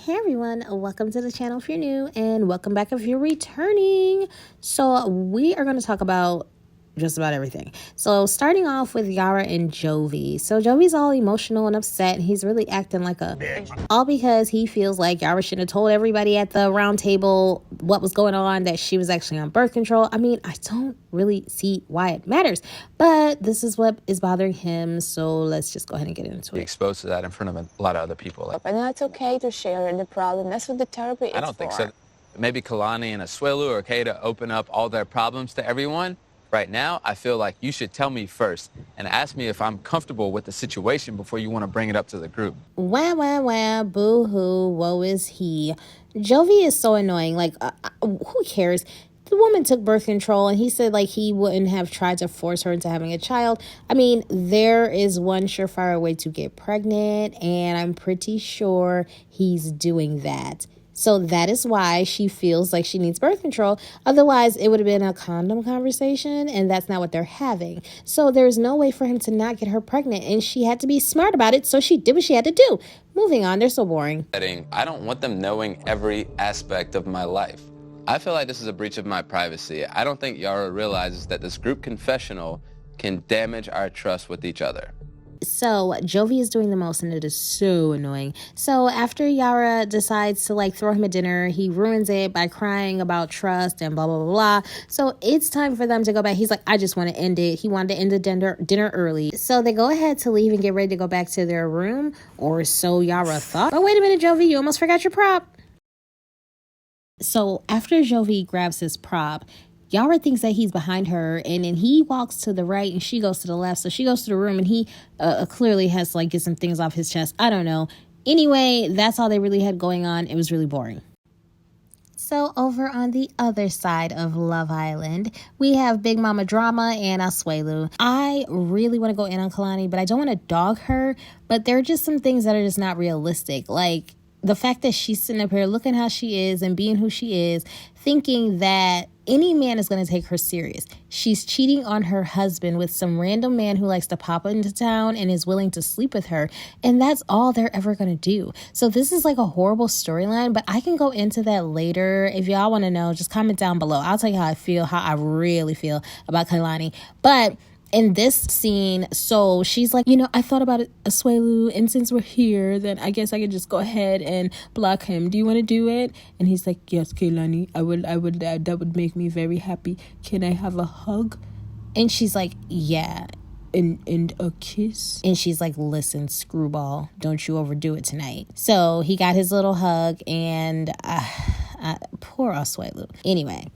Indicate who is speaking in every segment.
Speaker 1: Hey everyone, welcome to the channel if you're new and welcome back if you're returning. So we are going to talk about just about everything. So starting off with Yara and Jovi. So Jovi's all emotional and upset and he's really acting like a bitch. All because he feels like Yara should have told everybody at the round table what was going on, that she was actually on birth control. I mean, I don't really see why it matters, but this is what is bothering him. So let's just go ahead and get into it.
Speaker 2: Exposed to that in front of a lot of other people.
Speaker 3: And that's okay to share the problem. That's what the therapy is for.
Speaker 2: I don't think so. Maybe Kalani and Asuelu are okay to open up all their problems to everyone. Right now, I feel like you should tell me first and ask me if I'm comfortable with the situation before you want to bring it up to the group.
Speaker 1: Wah, wah, wah, boo-hoo, woe is he. Jovi is so annoying. Like, who cares? The woman took birth control and he said like he wouldn't have tried to force her into having a child. I mean, there is one surefire way to get pregnant and I'm pretty sure he's doing that. So that is why she feels like she needs birth control. Otherwise, it would have been a condom conversation, and that's not what they're having. So there's no way for him to not get her pregnant, and she had to be smart about it, so she did what she had to do. Moving on, they're so boring.
Speaker 2: I don't want them knowing every aspect of my life. I feel like this is a breach of my privacy. I don't think Yara realizes that this group confessional can damage our trust with each other.
Speaker 1: So Jovi is doing the most and it is so annoying. So after Yara decides to like throw him a dinner, he ruins it by crying about trust and blah, blah, blah, blah. So it's time for them to go back. He's like, I just want to end it. He wanted to end the dinner early. So they go ahead to leave and get ready to go back to their room, or so Yara thought. But wait a minute, Jovi, you almost forgot your prop. So after Jovi grabs his prop, Yara thinks that he's behind her, and then he walks to the right and she goes to the left. So she goes to the room and he clearly has to like get some things off his chest. I don't know. Anyway, that's all they really had going on. It was really boring. So over on the other side of Love Island, we have Big Mama Drama and Asuelu. I really want to go in on Kalani, but I don't want to dog her. But there are just some things that are just not realistic. Like the fact that she's sitting up here looking how she is and being who she is, thinking that any man is going to take her serious. She's cheating on her husband with some random man who likes to pop into town and is willing to sleep with her. And that's all they're ever going to do. So this is like a horrible storyline, but I can go into that later. If y'all want to know, just comment down below. I'll tell you how I really feel about Kalani. But in this scene, so she's like, I thought about it, Asuelu, and since we're here, then I guess I could just go ahead and block him. Do you want to do it? And he's like, yes, Kalani, I would, that would make me very happy. Can I have a hug? And she's like, yeah. And a kiss? And she's like, listen, screwball, don't you overdo it tonight. So he got his little hug, and poor Asuelu. Anyway.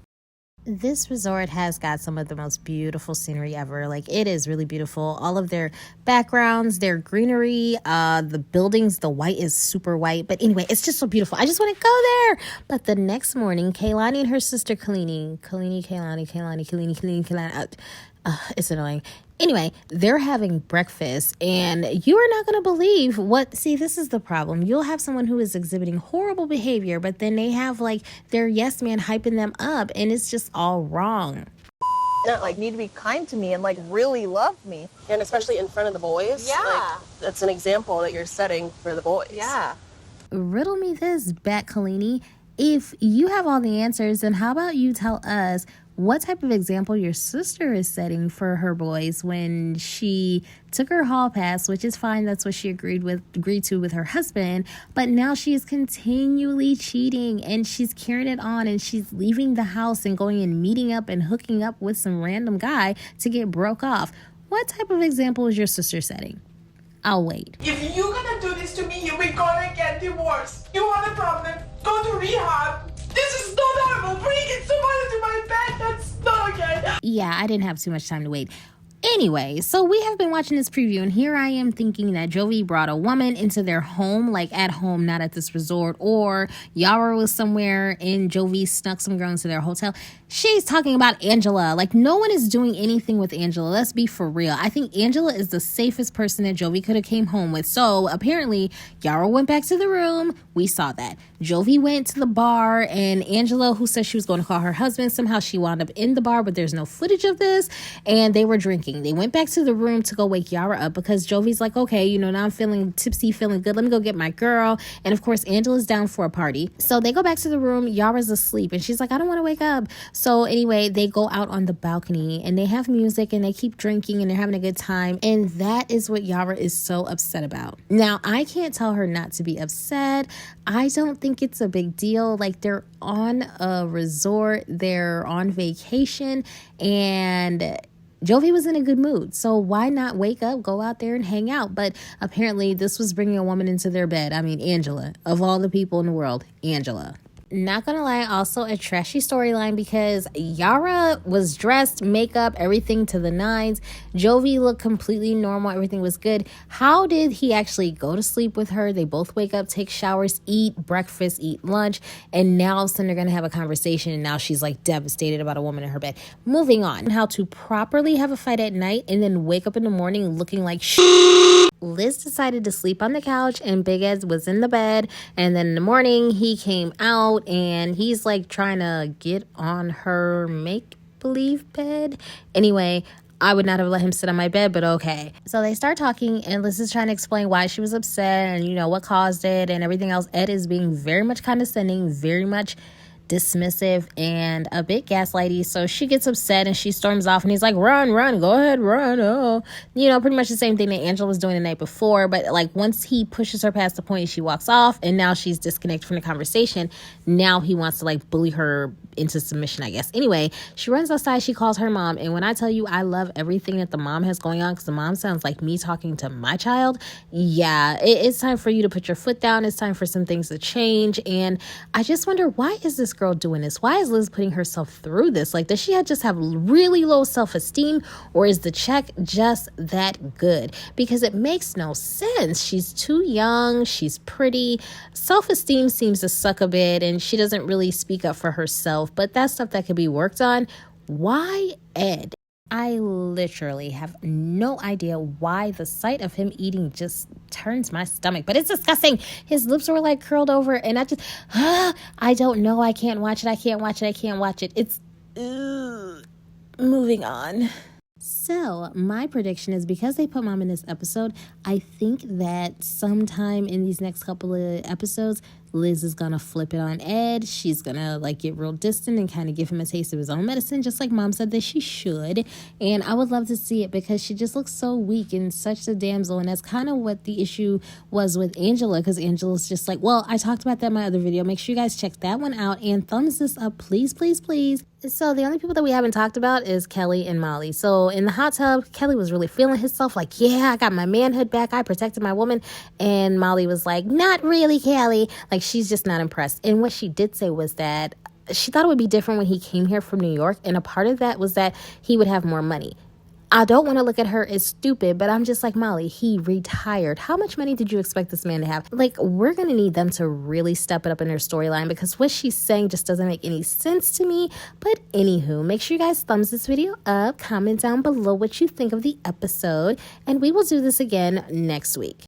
Speaker 1: This resort has got some of the most beautiful scenery ever. Like, it is really beautiful. All of their backgrounds, their greenery, the buildings, the white is super white. But anyway, it's just so beautiful. I just want to go there. But the next morning, Kalani and her sister Kalani, it's annoying. Anyway, they're having breakfast, and you are not going to believe what... See, this is the problem. You'll have someone who is exhibiting horrible behavior, but then they have, like, their yes man hyping them up, and it's just all wrong.
Speaker 4: Not, like, need to be kind to me and, like, really love me.
Speaker 5: And especially in front of the boys.
Speaker 4: Yeah.
Speaker 5: Like, that's an example that you're setting for the boys.
Speaker 4: Yeah.
Speaker 1: Riddle me this, Bat Kalani. If you have all the answers, then how about you tell us what type of example your sister is setting for her boys when she took her hall pass, which is fine. That's what she agreed to with her husband. But now she is continually cheating and she's carrying it on, and she's leaving the house and going and meeting up and hooking up with some random guy to get broke off. What type of example is your sister setting? I'll wait.
Speaker 6: If you're gonna do this to me, we're gonna get divorced. You want a problem? Go to rehab. This is not normal. Bringing somebody to my bed, that's not okay.
Speaker 1: Yeah, I didn't have too much time to wait. Anyway, so we have been watching this preview, and here I am thinking that Jovi brought a woman into their home, like at home, not at this resort, or Yara was somewhere and Jovi snuck some girl into their hotel. She's talking about Angela. Like, no one is doing anything with Angela. Let's be for real. I think Angela is the safest person that Jovi could have came home with. So apparently Yara went back to the room. We saw that. Jovi went to the bar, and Angela, who said she was going to call her husband, somehow she wound up in the bar, but there's no footage of this, and they were drinking. morning. They went back to the room to go wake Yara up because Jovi's like, okay, you know, now I'm feeling tipsy, feeling good. Let me go get my girl. And of course, Angela's down for a party. So they go back to the room. Yara's asleep and she's like, I don't want to wake up. So anyway, they go out on the balcony and they have music and they keep drinking and they're having a good time. And that is what Yara is so upset about. Now, I can't tell her not to be upset. I don't think it's a big deal. Like, they're on a resort, they're on vacation, and Jovi was in a good mood. So why not wake up, go out there and hang out? But apparently this was bringing a woman into their bed. I mean, Angela, of all the people in the world, Angela. Not gonna lie, also a trashy storyline because Yara was dressed, makeup, everything to the nines. Jovi looked completely normal. Everything was good. How did he actually go to sleep with her? They both wake up, take showers, eat breakfast, eat lunch, and now all of a sudden they're gonna have a conversation and now she's like devastated about a woman in her bed. Moving on, how to properly have a fight at night and then wake up in the morning looking like Liz decided to sleep on the couch and Big Ed was in the bed, and then in the morning he came out and he's like trying to get on her make-believe bed. Anyway, I would not have let him sit on my bed, but okay. So they start talking and Liz is trying to explain why she was upset and, you know, what caused it and everything else. Ed is being very much condescending, very much dismissive and a bit gaslighty. So she gets upset and she storms off and he's like, run, go ahead, run. Oh, you know, pretty much the same thing that Angela was doing the night before. But like once he pushes her past the point, she walks off and now she's disconnected from the conversation. Now he wants to like bully her into submission, I guess. Anyway, she runs outside, she calls her mom, and when I tell you I love everything that the mom has going on because the mom sounds like me talking to my child, yeah, it's time for you to put your foot down. It's time for some things to change. And I just wonder, why is this girl doing this? Why is Liz putting herself through this? Like, does she just have really low self-esteem, or is the check just that good? Because it makes no sense. She's too young, she's pretty, self-esteem seems to suck a bit, and she doesn't really speak up for herself. But that's stuff that could be worked on. Why Ed? I literally have no idea why the sight of him eating just turns my stomach, but it's disgusting. His lips were like curled over and I don't know. I can't watch it. It's moving on. So my prediction is, because they put mom in this episode, I think that sometime in these next couple of episodes, Liz is gonna flip it on Ed. She's gonna like get real distant and kind of give him a taste of his own medicine, just like mom said that she should. And I would love to see it because she just looks so weak and such a damsel. And that's kind of what the issue was with Angela, because Angela's just like, well, I talked about that in my other video. Make sure you guys check that one out and thumbs this up, please, please, please. So the only people that we haven't talked about is Kelly and Molly. So in the hot tub, Kelly was really feeling himself like, yeah, I got my manhood back. I protected my woman. And Molly was like, not really, Kelly. Like, she's just not impressed. And what she did say was that she thought it would be different when he came here from New York. And a part of that was that he would have more money. I don't want to look at her as stupid, but I'm just like, Molly, he retired. How much money did you expect this man to have? Like, we're going to need them to really step it up in their storyline because what she's saying just doesn't make any sense to me. But anywho, make sure you guys thumbs this video up, comment down below what you think of the episode, and we will do this again next week.